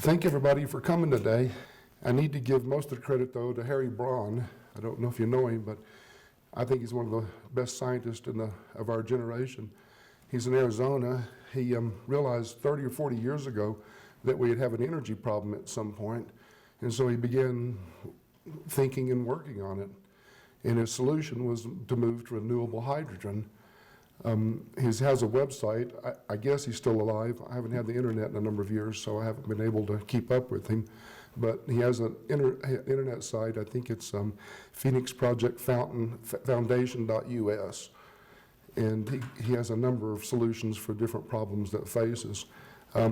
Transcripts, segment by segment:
Thank everybody for coming today. I need to give most of the credit, though, to Harry Braun. I don't know if you know him, but I think he's one of the best scientists of our generation. He's in Arizona. He realized 30 or 40 years ago that we'd have an energy problem at some point, and so he began thinking and working on it. And his solution was to move to renewable hydrogen. He has a website. I guess he's still alive. I haven't had the internet in a number of years, so I haven't been able to keep up with him. But he has an internet site. I think it's phoenixprojectfoundation.us. And he has a number of solutions for different problems that faces.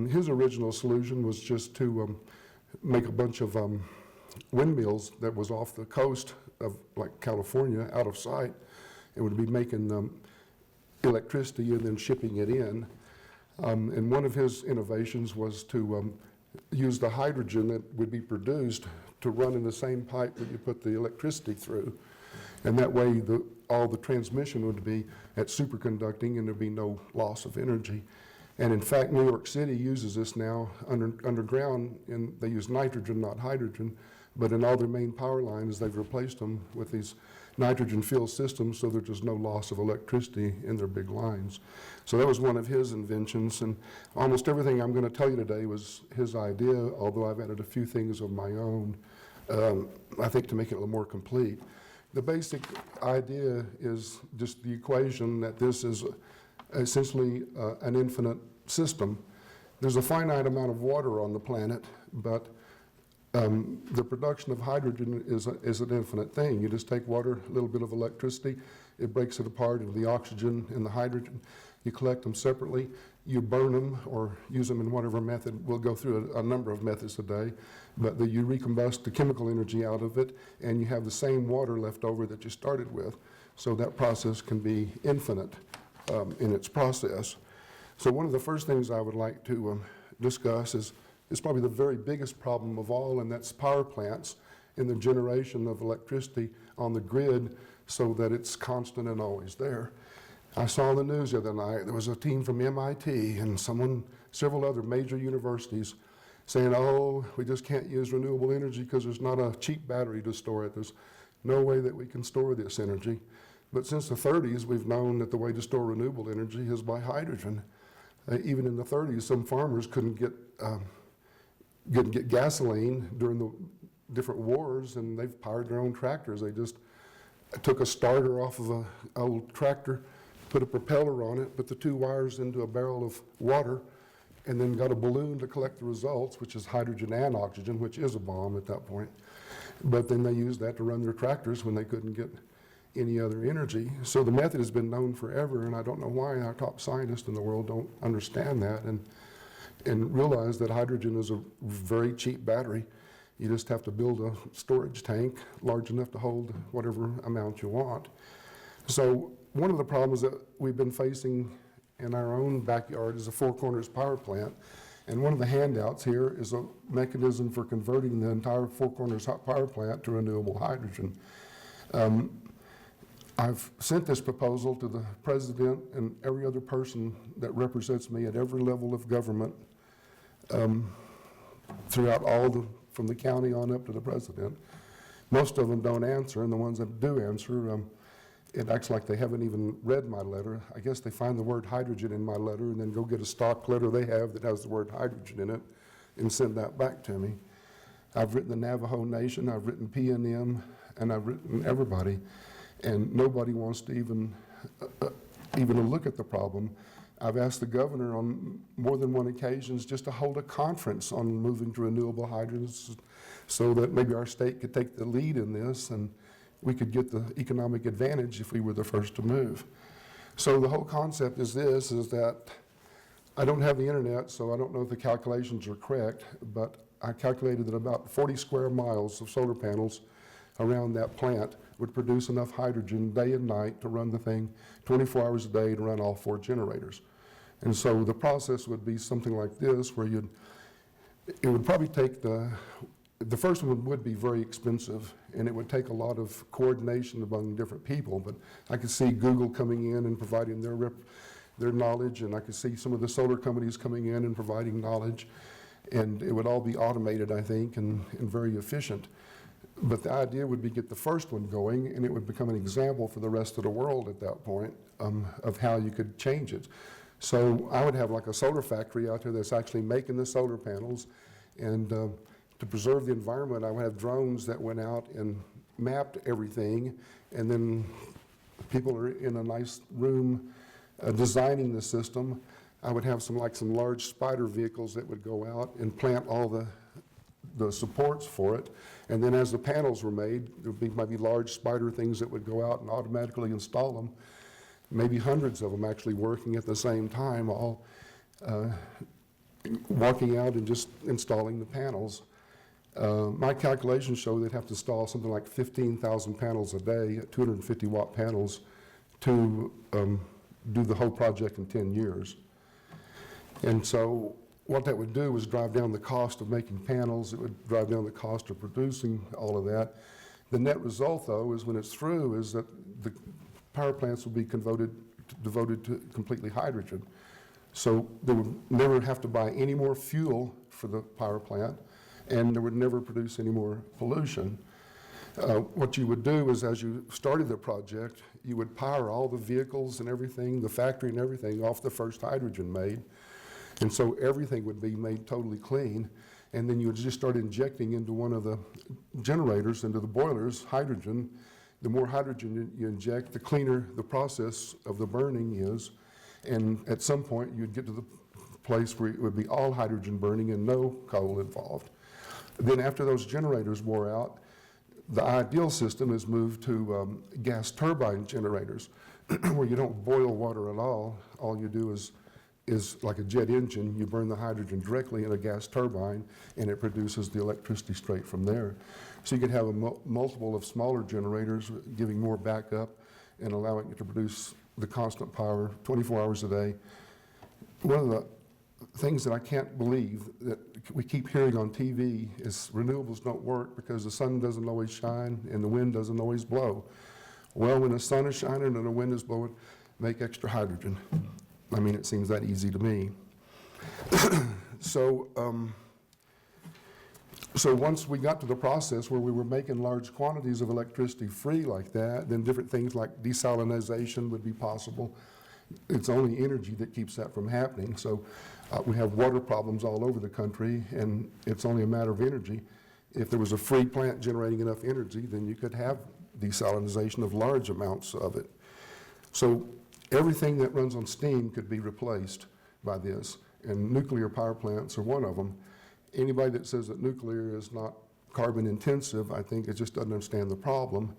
His original solution was just to make a bunch of windmills that was off the coast of like California, out of sight. It would be making electricity and then shipping it in. And one of his innovations was to use the hydrogen that would be produced to run in the same pipe that you put the electricity through. And that way all the transmission would be at superconducting and there'd be no loss of energy. And in fact, New York City uses this now underground, and they use nitrogen, not hydrogen, but in all their main power lines, they've replaced them with these nitrogen-filled systems so there's just no loss of electricity in their big lines. So that was one of his inventions, and almost everything I'm going to tell you today was his idea, although I've added a few things of my own, I think, to make it a little more complete. The basic idea is just the equation that this is essentially an infinite system. There's a finite amount of water on the planet, but the production of hydrogen is an infinite thing. You just take water, a little bit of electricity, it breaks it apart into the oxygen and the hydrogen. You collect them separately, you burn them or use them in whatever method. We'll go through a number of methods today, but you recombust the chemical energy out of it, and you have the same water left over that you started with. So that process can be infinite in its process. So one of the first things I would like to discuss is probably the very biggest problem of all, and that's power plants in the generation of electricity on the grid so that it's constant and always there. I saw in the news the other night, there was a team from MIT and several other major universities saying, oh, we just can't use renewable energy because there's not a cheap battery to store it. There's no way that we can store this energy. But since the 30s, we've known that the way to store renewable energy is by hydrogen. Even in the 30s, some farmers couldn't get gasoline during the different wars, and they've powered their own tractors. They just took a starter off of an old tractor, put a propeller on it, put the two wires into a barrel of water, and then got a balloon to collect the results, which is hydrogen and oxygen, which is a bomb at that point. But then they used that to run their tractors when they couldn't get any other energy. So the method has been known forever, and I don't know why our top scientists in the world don't understand that and realize that hydrogen is a very cheap battery. You just have to build a storage tank large enough to hold whatever amount you want. So one of the problems that we've been facing in our own backyard is a Four Corners power plant. And one of the handouts here is a mechanism for converting the entire Four Corners power plant to renewable hydrogen. I've sent this proposal to the president and every other person that represents me at every level of government throughout from the county on up to the president. Most of them don't answer, and the ones that do answer, it acts like they haven't even read my letter. I guess they find the word hydrogen in my letter and then go get a stock letter they have that has the word hydrogen in it and send that back to me. I've written the Navajo Nation, I've written PNM, and I've written everybody, and nobody wants to even look at the problem. I've asked the governor on more than one occasion just to hold a conference on moving to renewable hydrogen so that maybe our state could take the lead in this and we could get the economic advantage if we were the first to move. So the whole concept is that I don't have the internet, so I don't know if the calculations are correct, but I calculated that about 40 square miles of solar panels around that plant would produce enough hydrogen day and night to run the thing 24 hours a day to run all 4 generators. And so the process would be something like this, where it would probably take the first one would be very expensive, and it would take a lot of coordination among different people, but I could see Google coming in and providing their knowledge, and I could see some of the solar companies coming in and providing knowledge. And it would all be automated, I think, and very efficient. But the idea would be get the first one going, and it would become an example for the rest of the world at that point of how you could change it. So I would have like a solar factory out there that's actually making the solar panels. And to preserve the environment, I would have drones that went out and mapped everything. And then people are in a nice room designing the system. I would have some large spider vehicles that would go out and plant all the supports for it. And then as the panels were made, there might be large spider things that would go out and automatically install them. Maybe hundreds of them actually working at the same time, all walking out and just installing the panels. My calculations show they'd have to install something like 15,000 panels a day, 250 watt panels, to do the whole project in 10 years. And so what that would do was drive down the cost of making panels. It would drive down the cost of producing all of that. The net result, though, is when it's through, is that the power plants will be devoted to completely hydrogen. So they would never have to buy any more fuel for the power plant, and they would never produce any more pollution. What you would do is, as you started the project, you would power all the vehicles and everything, the factory and everything, off the first hydrogen made. And so everything would be made totally clean. And then you would just start injecting into one of the generators, into the boilers, hydrogen. The more hydrogen you inject, the cleaner the process of the burning is. And at some point, you'd get to the place where it would be all hydrogen burning and no coal involved. Then after those generators wore out, the ideal system is moved to gas turbine generators, where you don't boil water at all. All you do is like a jet engine. You burn the hydrogen directly in a gas turbine, and it produces the electricity straight from there. So you could have a multiple of smaller generators giving more backup and allowing it to produce the constant power 24 hours a day. One of the things that I can't believe that we keep hearing on TV is renewables don't work because the sun doesn't always shine and the wind doesn't always blow. Well, when the sun is shining and the wind is blowing, make extra hydrogen. I mean, it seems that easy to me. So once we got to the process where we were making large quantities of electricity free like that, then different things like desalinization would be possible. It's only energy that keeps that from happening. So we have water problems all over the country, and it's only a matter of energy. If there was a free plant generating enough energy, then you could have desalinization of large amounts of it. So everything that runs on steam could be replaced by this, and nuclear power plants are one of them. Anybody that says that nuclear is not carbon intensive, I think it just doesn't understand the problem,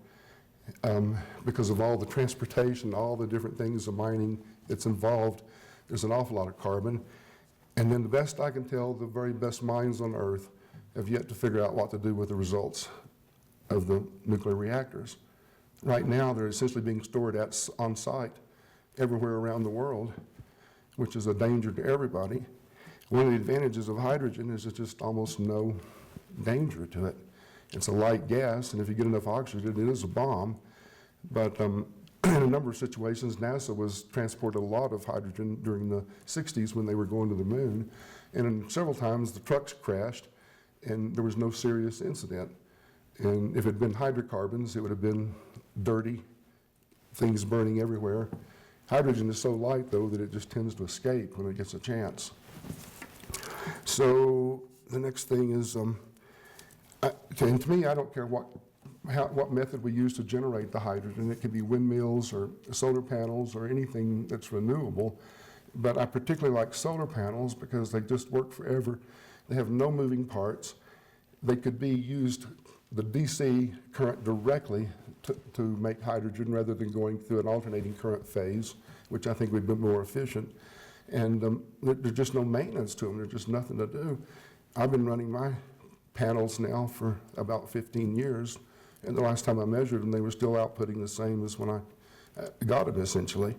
because of all the transportation, all the different things, the mining that's involved. There's an awful lot of carbon. And then the best I can tell, the very best minds on earth have yet to figure out what to do with the results of the nuclear reactors. Right now, they're essentially being stored on site everywhere around the world, which is a danger to everybody. One of the advantages of hydrogen is there's just almost no danger to it. It's a light gas, and if you get enough oxygen, it is a bomb. But in a number of situations, NASA was transported a lot of hydrogen during the 60s when they were going to the moon. And several times the trucks crashed, and there was no serious incident. And if it had been hydrocarbons, it would have been dirty, things burning everywhere. Hydrogen is so light, though, that it just tends to escape when it gets a chance. So the next thing is, and to me, I don't care what method we use to generate the hydrogen. It could be windmills or solar panels or anything that's renewable. But I particularly like solar panels because they just work forever. They have no moving parts. They could be used, the DC current directly to make hydrogen rather than going through an alternating current phase, which I think would be more efficient. And there's just no maintenance to them. There's just nothing to do. I've been running my panels now for about 15 years. And the last time I measured them, they were still outputting the same as when I got it, essentially.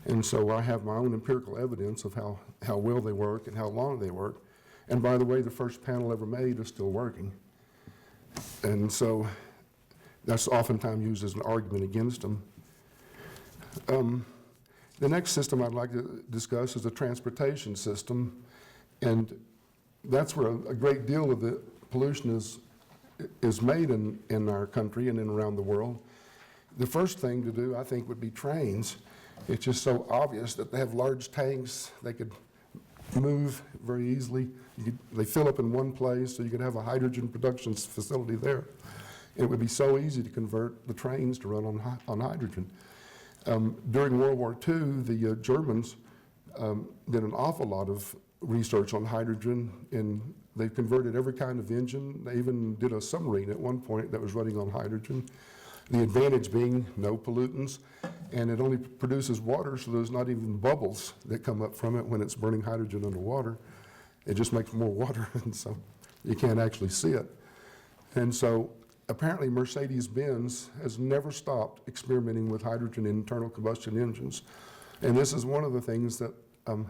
And so I have my own empirical evidence of how well they work and how long they work. And by the way, the first panel ever made is still working. And so that's oftentimes used as an argument against them. The next system I'd like to discuss is the transportation system. And that's where a great deal of the pollution is made in our country and in around the world. The first thing to do, I think, would be trains. It's just so obvious that they have large tanks. They could move very easily. They fill up in one place, so you could have a hydrogen production facility there. It would be so easy to convert the trains to run on hydrogen. During World War II, the Germans did an awful lot of research on hydrogen, and they converted every kind of engine. They even did a submarine at one point that was running on hydrogen. The advantage being no pollutants, and it only produces water, so there's not even bubbles that come up from it when it's burning hydrogen underwater. It just makes more water, and so you can't actually see it. And so apparently Mercedes-Benz has never stopped experimenting with hydrogen in internal combustion engines. And this is one of the things that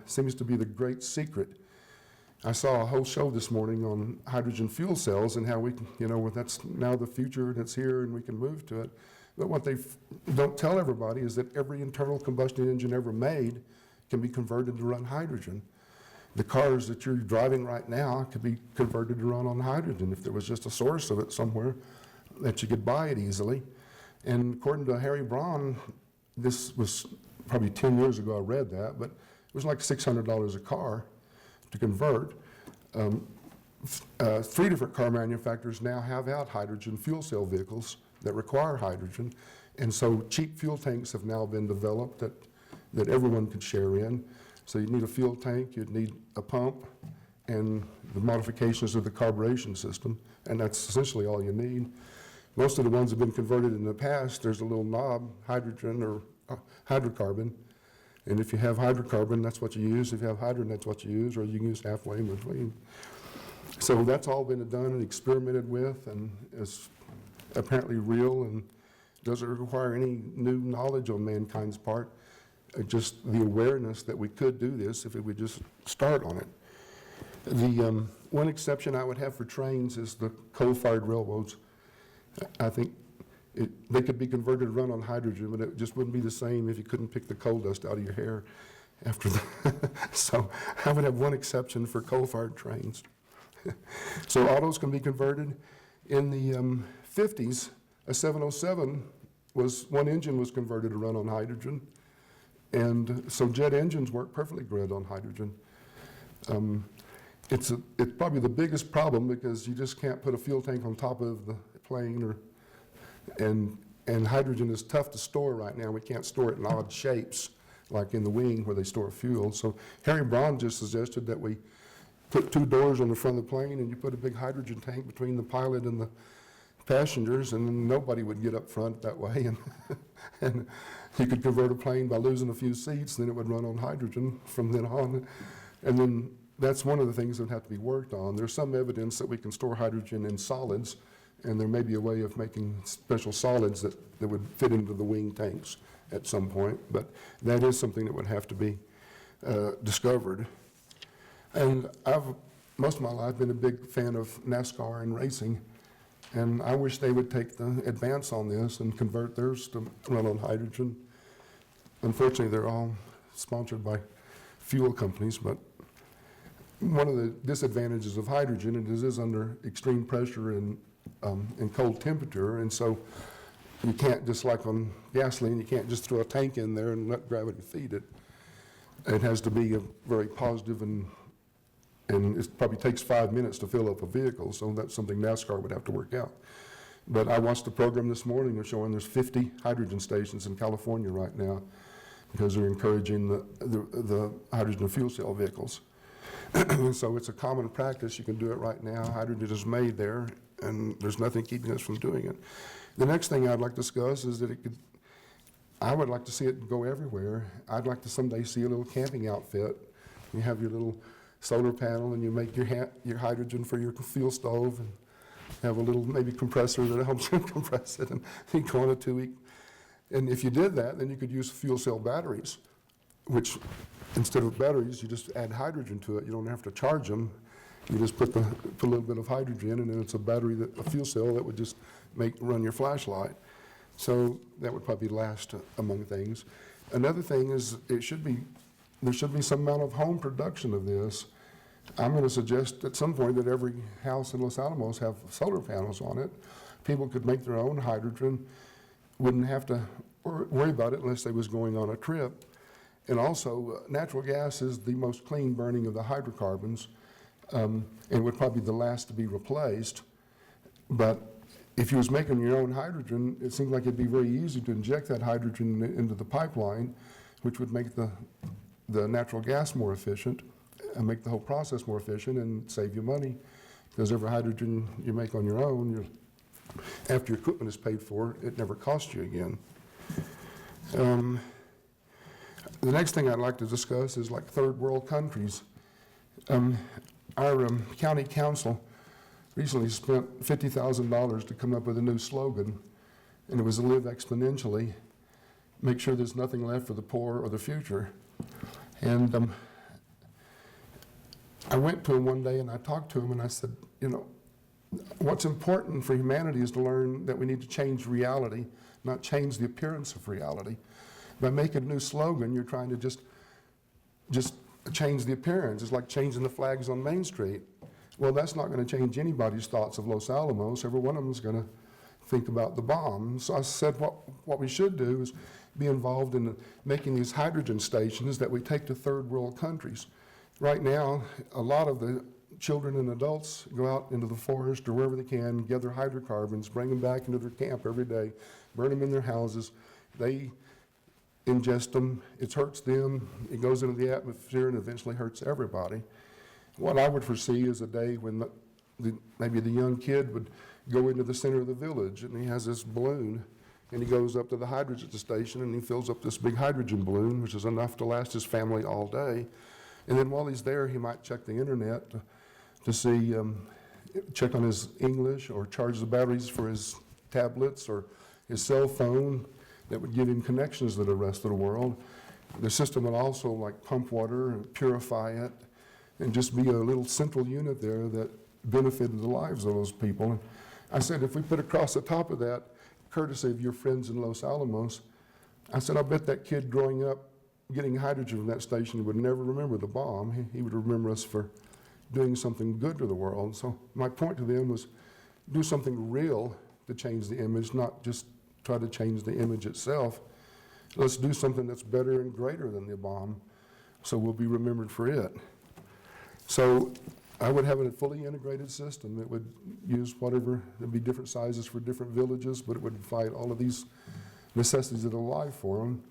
seems to be the great secret. I saw a whole show this morning on hydrogen fuel cells and how we can, that's now the future and it's here and we can move to it. But what they don't tell everybody is that every internal combustion engine ever made can be converted to run hydrogen. The cars that you're driving right now could be converted to run on hydrogen if there was just a source of it somewhere that you could buy it easily. And according to Harry Braun, this was probably 10 years ago I read that, but it was like $600 a car to convert. 3 different car manufacturers now have out hydrogen fuel cell vehicles that require hydrogen. And so cheap fuel tanks have now been developed that everyone could share in. So you'd need a fuel tank, you'd need a pump, and the modifications of the carburation system, and that's essentially all you need. Most of the ones that have been converted in the past, there's a little knob, hydrogen or hydrocarbon, and if you have hydrocarbon, that's what you use. If you have hydrogen, that's what you use, or you can use halfway in between. So that's all been done and experimented with, and is apparently real, and doesn't require any new knowledge on mankind's part, just the awareness that we could do this if we would just start on it. The one exception I would have for trains is the coal-fired railroads. I think they could be converted to run on hydrogen, but it just wouldn't be the same if you couldn't pick the coal dust out of your hair after that. So I would have one exception for coal-fired trains. So autos can be converted. In the 50s, a 707 one engine was converted to run on hydrogen. And so jet engines work perfectly good on hydrogen. It's probably the biggest problem because you just can't put a fuel tank on top of the plane, and hydrogen is tough to store right now. We can't store it in odd shapes like in the wing where they store fuel. So Harry Braun just suggested that we put 2 doors on the front of the plane and you put a big hydrogen tank between the pilot and the passengers, and then nobody would get up front that way. And you could convert a plane by losing a few seats, and then it would run on hydrogen from then on. And then that's one of the things that would have to be worked on. There's some evidence that we can store hydrogen in solids, and there may be a way of making special solids that would fit into the wing tanks at some point, but that is something that would have to be discovered. And I've, most of my life, been a big fan of NASCAR and racing, and I wish they would take the advance on this and convert theirs to run on hydrogen. Unfortunately, they're all sponsored by fuel companies, but one of the disadvantages of hydrogen, it is under extreme pressure and cold temperature, and so you can't, just like on gasoline, you can't just throw a tank in there and let gravity feed it. It has to be a very positive, and it probably takes 5 minutes to fill up a vehicle, so that's something NASCAR would have to work out. But I watched the program this morning. They're showing there's 50 hydrogen stations in California right now because they're encouraging the hydrogen fuel cell vehicles. So it's a common practice. You can do it right now. Hydrogen is made there, and there's nothing keeping us from doing it. The next thing I'd like to discuss is that I would like to see it go everywhere. I'd like to someday see a little camping outfit. You have your little solar panel, and you make your hydrogen for your fuel stove, and have a little maybe compressor that helps you compress it, and you go on a 2-week. And if you did that, then you could use fuel cell batteries, which instead of batteries, you just add hydrogen to it. You don't have to charge them. You just put a little bit of hydrogen, and then it's a battery, a fuel cell that would just run your flashlight. So that would probably last among things. Another thing is there should be some amount of home production of this. I'm going to suggest at some point that every house in Los Alamos have solar panels on it. People could make their own hydrogen, wouldn't have to worry about it unless they was going on a trip. And also, natural gas is the most clean burning of the hydrocarbons, and would probably be the last to be replaced. But if you was making your own hydrogen, it seems like it'd be very easy to inject that hydrogen into the pipeline, which would make the natural gas more efficient and make the whole process more efficient and save you money. Because every hydrogen you make on your own, after your equipment is paid for, it never costs you again. The next thing I'd like to discuss is like third world countries. Our county council recently spent $50,000 to come up with a new slogan, and it was to live exponentially, make sure there's nothing left for the poor or the future. And I went to him one day and I talked to him and I said, you know, what's important for humanity is to learn that we need to change reality, not change the appearance of reality. By making a new slogan, you're trying to just change the appearance. It's like changing the flags on Main Street. Well, that's not going to change anybody's thoughts of Los Alamos. Every one of them is going to think about the bomb. So I said what we should do is be involved in making these hydrogen stations that we take to third world countries. Right now, a lot of the children and adults go out into the forest or wherever they can, gather hydrocarbons, bring them back into their camp every day, burn them in their houses. They ingest them, it hurts them, it goes into the atmosphere and eventually hurts everybody. What I would foresee is a day when maybe the young kid would go into the center of the village and he has this balloon and he goes up to the hydrogen station and he fills up this big hydrogen balloon, which is enough to last his family all day. And then while he's there, he might check the internet to see, check on his English or charge the batteries for his tablets or his cell phone. That would give him connections to the rest of the world. The system would also like pump water and purify it and just be a little central unit there that benefited the lives of those people. And I said, if we put across the top of that, courtesy of your friends in Los Alamos, I said, I bet that kid growing up getting hydrogen from that station would never remember the bomb. He would remember us for doing something good to the world. So my point to them was do something real to change the image, not just try to change the image itself. Let's do something that's better and greater than the bomb, so we'll be remembered for it. So I would have a fully integrated system that would use whatever, there'd be different sizes for different villages, but it would provide all of these necessities of life for them.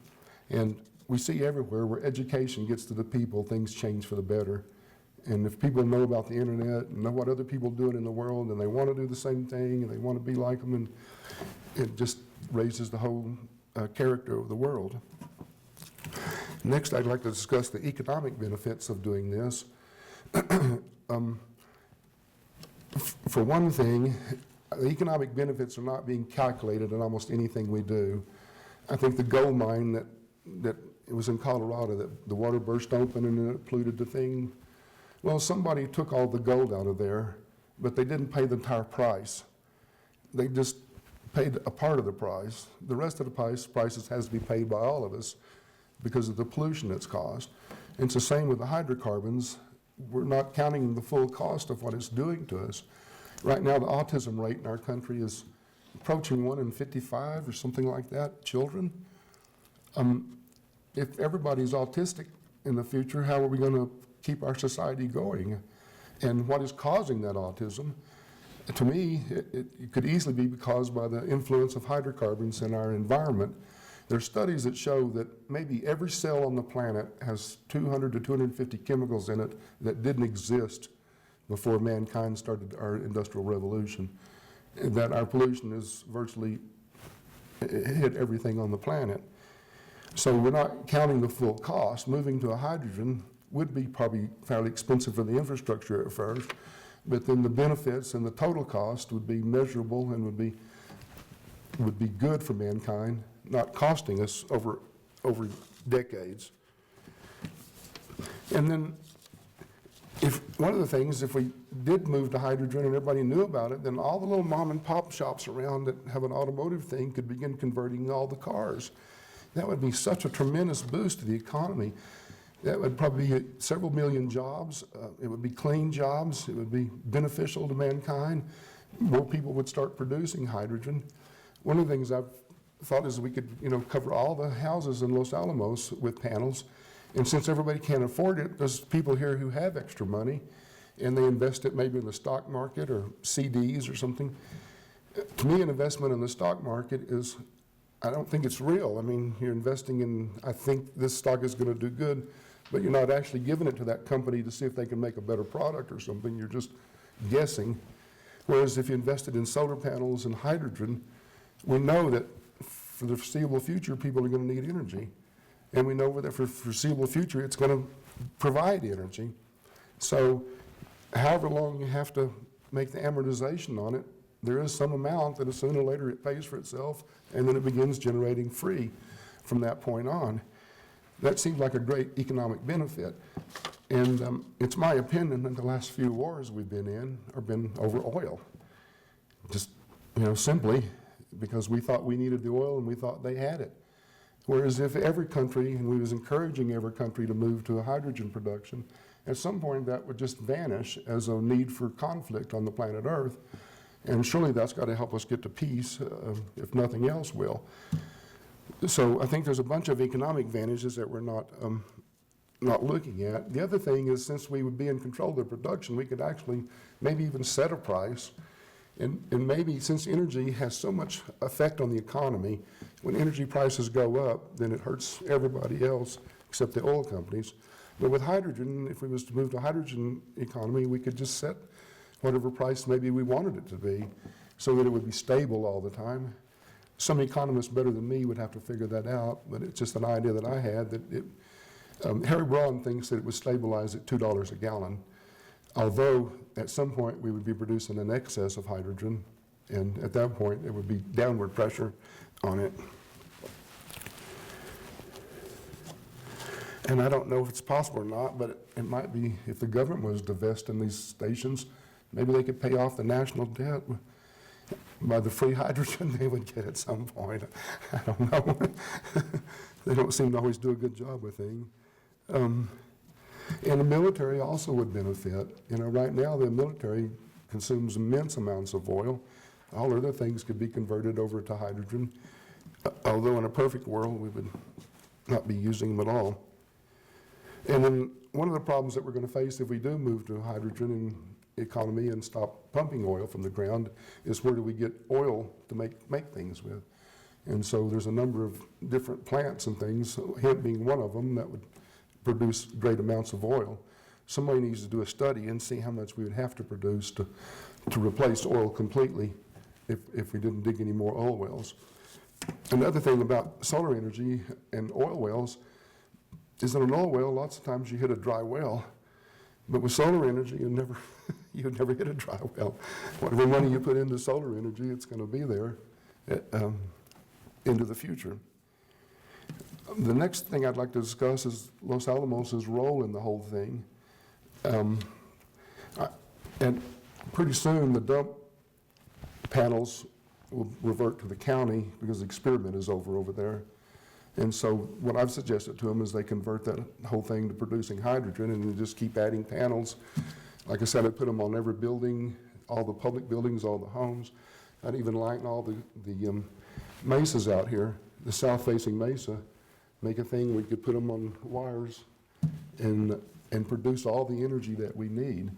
And we see everywhere where education gets to the people, things change for the better. And if people know about the internet and know what other people are doing in the world and they want to do the same thing and they want to be like them, and it just raises the whole character of the world. Next, I'd like to discuss the economic benefits of doing this. For one thing, the economic benefits are not being calculated in almost anything we do. I think the gold mine that it was in Colorado that the water burst open and it polluted the thing. Well, somebody took all the gold out of there, but they didn't pay the entire price. They just paid a part of the price. The rest of the prices has to be paid by all of us because of the pollution that's caused. And it's the same with the hydrocarbons. We're not counting the full cost of what it's doing to us. Right now, the autism rate in our country is approaching 1 in 55 or something like that, children. If everybody's autistic in the future, how are we going to keep our society going? And what is causing that autism? To me, it could easily be caused by the influence of hydrocarbons in our environment. There are studies that show that maybe every cell on the planet has 200 to 250 chemicals in it that didn't exist before mankind started our industrial revolution. And that our pollution is virtually hit everything on the planet. So we're not counting the full cost. Moving to a hydrogen would be probably fairly expensive for the infrastructure at first, but then the benefits and the total cost would be measurable and would be good for mankind, not costing us over decades. And then one of the things, if we did move to hydrogen and everybody knew about it, then all the little mom and pop shops around that have an automotive thing could begin converting all the cars. That would be such a tremendous boost to the economy. That would probably be several million jobs. It would be clean jobs. It would be beneficial to mankind. More people would start producing hydrogen. One of the things I've thought is we could, cover all the houses in Los Alamos with panels. And since everybody can't afford it, there's people here who have extra money, and they invest it maybe in the stock market or CDs or something. To me, an investment in the stock market is, I don't think it's real. I mean, you're investing in, I think this stock is going to do good, but you're not actually giving it to that company to see if they can make a better product or something. You're just guessing. Whereas if you invested in solar panels and hydrogen, we know that for the foreseeable future, people are going to need energy. And we know that for the foreseeable future, it's going to provide energy. So however long you have to make the amortization on it, there is some amount that sooner or later it pays for itself, and then it begins generating free from that point on. That seems like a great economic benefit. And it's my opinion that the last few wars we've been in have been over oil. Just, simply because we thought we needed the oil and we thought they had it. Whereas if every country, and we was encouraging every country to move to a hydrogen production, at some point that would just vanish as a need for conflict on the planet Earth. And surely that's got to help us get to peace, if nothing else will. So I think there's a bunch of economic advantages that we're not looking at. The other thing is, since we would be in control of the production, we could actually maybe even set a price. And maybe since energy has so much effect on the economy, when energy prices go up, then it hurts everybody else except the oil companies. But with hydrogen, if we was to move to a hydrogen economy, we could just set whatever price maybe we wanted it to be so that it would be stable all the time. Some economists better than me would have to figure that out, but it's just an idea that I had that Harry Braun thinks that it would stabilize at $2 a gallon, although at some point we would be producing an excess of hydrogen, and at that point it would be downward pressure on it. And I don't know if it's possible or not, but it might be if the government was divesting these stations, maybe they could pay off the national debt by the free hydrogen they would get at some point. I don't know. They don't seem to always do a good job with things. And the military also would benefit. Right now the military consumes immense amounts of oil. All other things could be converted over to hydrogen, although in a perfect world we would not be using them at all. And then one of the problems that we're going to face if we do move to hydrogen economy and stop pumping oil from the ground is, where do we get oil to make things with? And so there's a number of different plants and things, hemp being one of them, that would produce great amounts of oil. Somebody needs to do a study and see how much we would have to produce to replace oil completely if we didn't dig any more oil wells. Another thing about solar energy and oil wells is that an oil well, lots of times you hit a dry well, but with solar energy, you'd never hit a dry well. Whatever money you put into solar energy, it's going to be there into the future. The next thing I'd like to discuss is Los Alamos' role in the whole thing. And pretty soon the dump panels will revert to the county because the experiment is over there. And so what I've suggested to them is they convert that whole thing to producing hydrogen and just keep adding panels. Like I said, I'd put them on every building, all the public buildings, all the homes. I'd even lighten all the mesas out here, the south-facing mesa, make a thing we could put them on wires and produce all the energy that we need.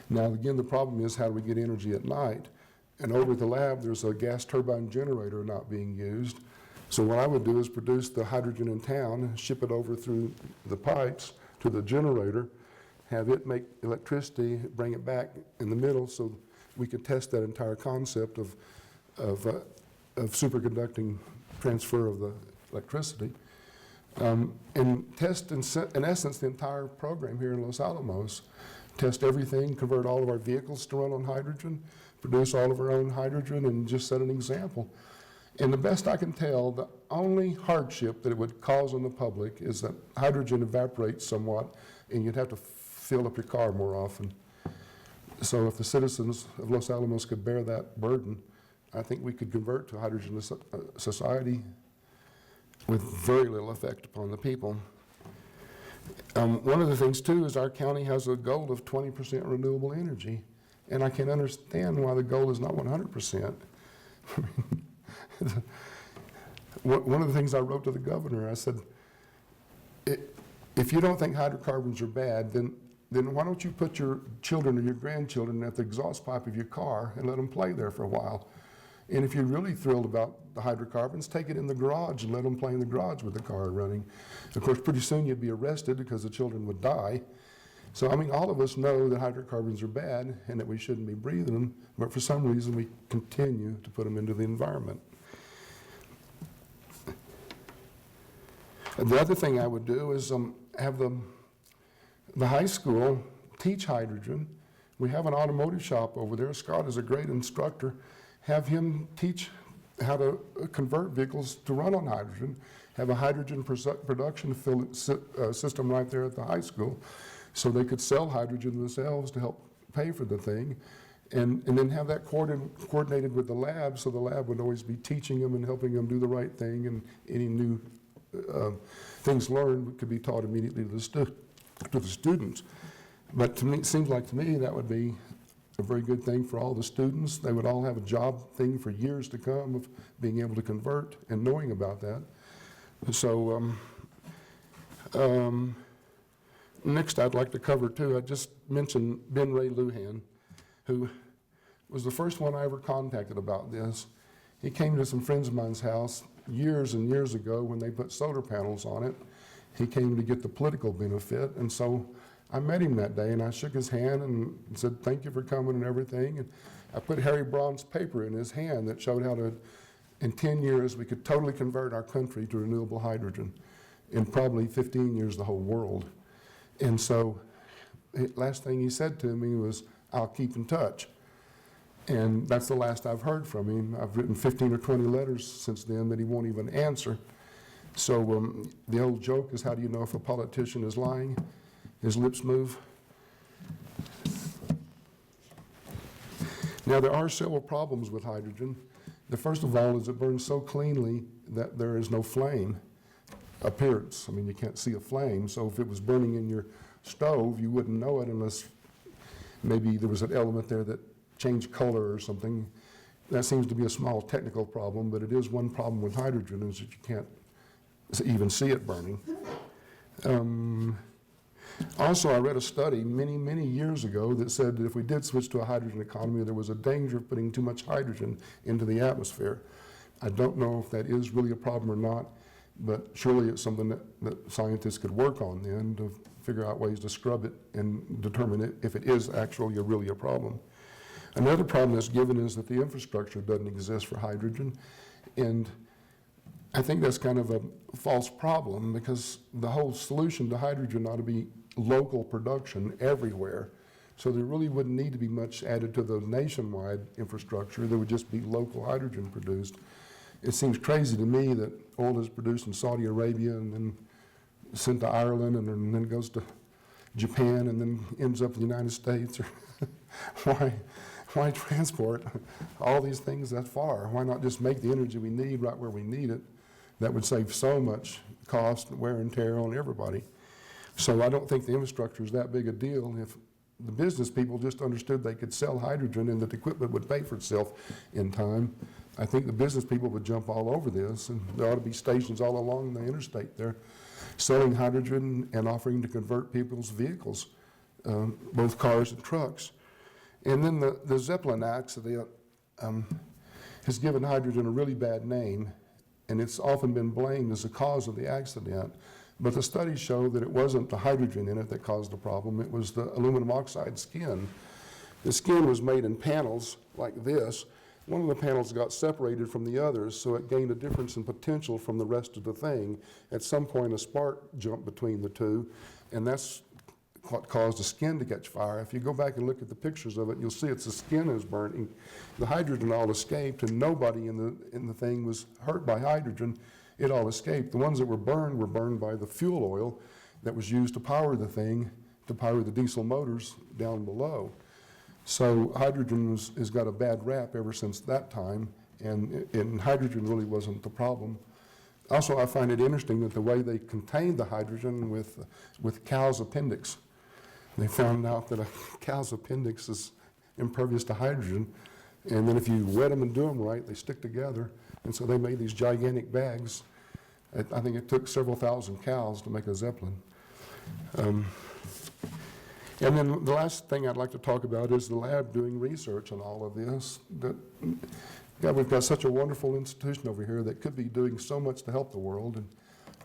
Now, again, the problem is, how do we get energy at night? And over at the lab, there's a gas turbine generator not being used. So what I would do is produce the hydrogen in town, ship it over through the pipes to the generator, have it make electricity, bring it back in the middle so we could test that entire concept of superconducting transfer of the electricity. And test, in essence, the entire program here in Los Alamos. Test everything, convert all of our vehicles to run on hydrogen, produce all of our own hydrogen, and just set an example. And the best I can tell, the only hardship that it would cause on the public is that hydrogen evaporates somewhat, and you'd have to fill up your car more often. So if the citizens of Los Alamos could bear that burden, I think we could convert to a hydrogen society with very little effect upon the people. One of the things too is our county has a goal of 20% renewable energy, and I can understand why the goal is not 100%. One of the things I wrote to the governor, I said, if you don't think hydrocarbons are bad, then why don't you put your children or your grandchildren at the exhaust pipe of your car and let them play there for a while? And if you're really thrilled about the hydrocarbons, take it in the garage and let them play in the garage with the car running. Of course, pretty soon you'd be arrested because the children would die. So, I mean, all of us know that hydrocarbons are bad and that we shouldn't be breathing them, but for some reason we continue to put them into the environment. And the other thing I would do is have the high school teach hydrogen. We have an automotive shop over there. Scott is a great instructor. Have him teach how to convert vehicles to run on hydrogen, have a hydrogen production system right there at the high school so they could sell hydrogen themselves to help pay for the thing, and then have that coordinated with the lab so the lab would always be teaching them and helping them do the right thing, and any new things learned could be taught immediately to the students. But to me, it seems like to me that would be a very good thing for all the students. They would all have a job thing for years to come of being able to convert and knowing about that. So next I'd like to cover too, I just mentioned Ben Ray Lujan, who was the first one I ever contacted about this. He came to some friends of mine's house years and years ago when they put solar panels on it. He came to get the political benefit, and so I met him that day and I shook his hand and said, thank you for coming and everything. And I put Harry Braun's paper in his hand that showed how to, in 10 years, we could totally convert our country to renewable hydrogen. In probably 15 years, the whole world. And so, last thing he said to me was, I'll keep in touch. And that's the last I've heard from him. I've written 15 or 20 letters since then that he won't even answer. So the old joke is, how do you know if a politician is lying? His lips move. Now, there are several problems with hydrogen. The first of all is it burns so cleanly that there is no flame appearance. I mean, you can't see a flame, so if it was burning in your stove, you wouldn't know it unless maybe there was an element there that changed color or something. That seems to be a small technical problem, but it is one problem with hydrogen, is that you can't even see it burning. Also, I read a study many, many years ago that said that if we did switch to a hydrogen economy, there was a danger of putting too much hydrogen into the atmosphere. I don't know if that is really a problem or not, but surely it's something that scientists could work on then to figure out ways to scrub it and determine if it is actually really a problem. Another problem that's given is that the infrastructure doesn't exist for hydrogen, and I think that's kind of a false problem, because the whole solution to hydrogen ought to be local production everywhere. So there really wouldn't need to be much added to the nationwide infrastructure. There would just be local hydrogen produced. It seems crazy to me that oil is produced in Saudi Arabia and then sent to Ireland and then goes to Japan and then ends up in the United States. Or why transport all these things that far? Why not just make the energy we need right where we need it? That would save so much cost, wear and tear on everybody. So I don't think the infrastructure is that big a deal. If the business people just understood they could sell hydrogen and that the equipment would pay for itself in time, I think the business people would jump all over this, and there ought to be stations all along the interstate there selling hydrogen and offering to convert people's vehicles, both cars and trucks. And then the Zeppelin accident has given hydrogen a really bad name, and it's often been blamed as the cause of the accident. But the studies show that it wasn't the hydrogen in it that caused the problem, it was the aluminum oxide skin. The skin was made in panels like this. One of the panels got separated from the others, so it gained a difference in potential from the rest of the thing. At some point, a spark jumped between the two, and that's what caused the skin to catch fire. If you go back and look at the pictures of it, you'll see it's the skin is burning. The hydrogen all escaped, and nobody in the thing was hurt by hydrogen. It all escaped. The ones that were burned by the fuel oil that was used to power the thing, to power the diesel motors down below. So hydrogen has got a bad rap ever since that time, and hydrogen really wasn't the problem. Also, I find it interesting that the way they contained the hydrogen with cow's appendix. They found out that a cow's appendix is impervious to hydrogen, and then if you wet them and do them right, they stick together, and so they made these gigantic bags. I think it took several thousand cows to make a Zeppelin. And then the last thing I'd like to talk about is the lab doing research on all of this. We've got such a wonderful institution over here that could be doing so much to help the world, and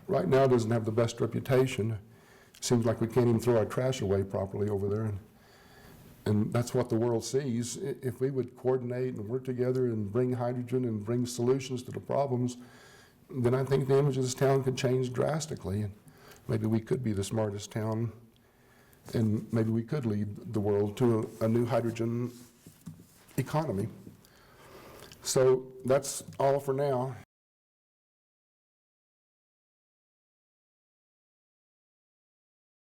right now it doesn't have the best reputation. It seems like we can't even throw our trash away properly over there, and that's what the world sees. If we would coordinate and work together and bring hydrogen and bring solutions to the problems, then I think the image of this town could change drastically, and maybe we could be the smartest town, and maybe we could lead the world to a new hydrogen economy. So that's all for now.